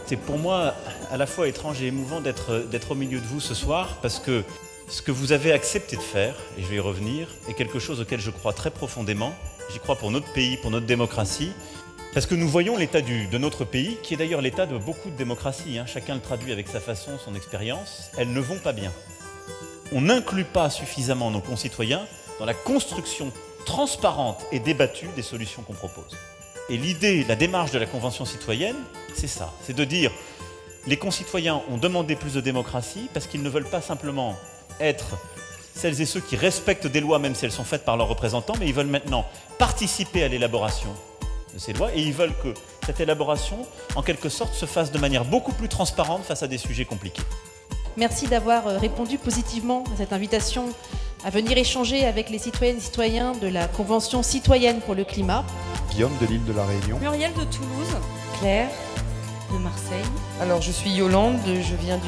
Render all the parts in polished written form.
C'est pour moi à la fois étrange et émouvant d'être au milieu de vous ce soir, parce que ce que vous avez accepté de faire, et je vais y revenir, est quelque chose auquel je crois très profondément. J'y crois pour notre pays, pour notre démocratie, parce que nous voyons l'état de notre pays, qui est d'ailleurs l'état de beaucoup de démocraties, hein. Chacun le traduit avec sa façon, son expérience. Elles ne vont pas bien. On n'inclut pas suffisamment nos concitoyens dans la construction transparente et débattue des solutions qu'on propose. Et l'idée, la démarche de la Convention citoyenne, c'est ça, c'est de dire les concitoyens ont demandé plus de démocratie parce qu'ils ne veulent pas simplement être celles et ceux qui respectent des lois même si elles sont faites par leurs représentants, mais ils veulent maintenant participer à l'élaboration de ces lois et ils veulent que cette élaboration, en quelque sorte, se fasse de manière beaucoup plus transparente face à des sujets compliqués. Merci d'avoir répondu positivement à cette invitation à venir échanger avec les citoyennes et citoyens de la Convention citoyenne pour le climat. Guillaume de l'île de la Réunion. Muriel de Toulouse. Claire de Marseille. Alors je suis Yolande, je viens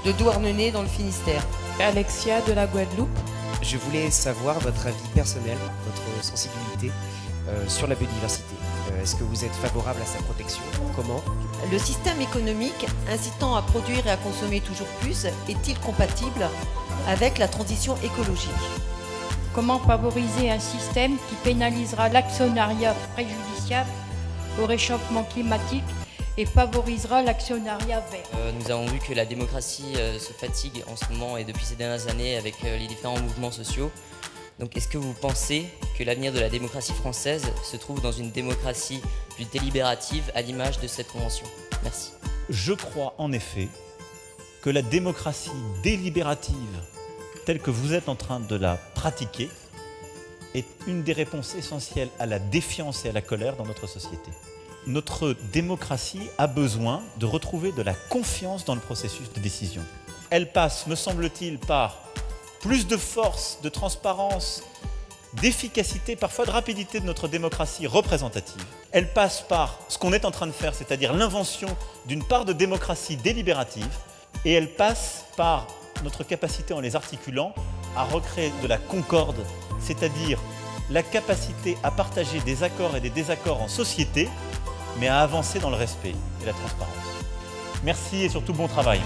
de Douarnenez dans le Finistère. Alexia de la Guadeloupe. Je voulais savoir votre avis personnel, votre sensibilité sur la biodiversité. Est-ce que vous êtes favorable à sa protection? Comment? Le système économique incitant à produire et à consommer toujours plus est-il compatible avec la transition écologique? Comment favoriser un système qui pénalisera l'actionnariat préjudiciable au réchauffement climatique et favorisera l'actionnariat vert? Nous avons vu que la démocratie se fatigue en ce moment et depuis ces dernières années avec les différents mouvements sociaux. Donc est-ce que vous pensez que l'avenir de la démocratie française se trouve dans une démocratie plus délibérative à l'image de cette convention? Merci. Je crois en effet que la démocratie délibérative, telle que vous êtes en train de la pratiquer, est une des réponses essentielles à la défiance et à la colère dans notre société. Notre démocratie a besoin de retrouver de la confiance dans le processus de décision. Elle passe, me semble-t-il, par plus de force, de transparence, d'efficacité, parfois de rapidité de notre démocratie représentative. Elle passe par ce qu'on est en train de faire, c'est-à-dire l'invention d'une part de démocratie délibérative, et elle passe par notre capacité, en les articulant, à recréer de la concorde, c'est-à-dire la capacité à partager des accords et des désaccords en société, mais à avancer dans le respect et la transparence. Merci et surtout bon travail.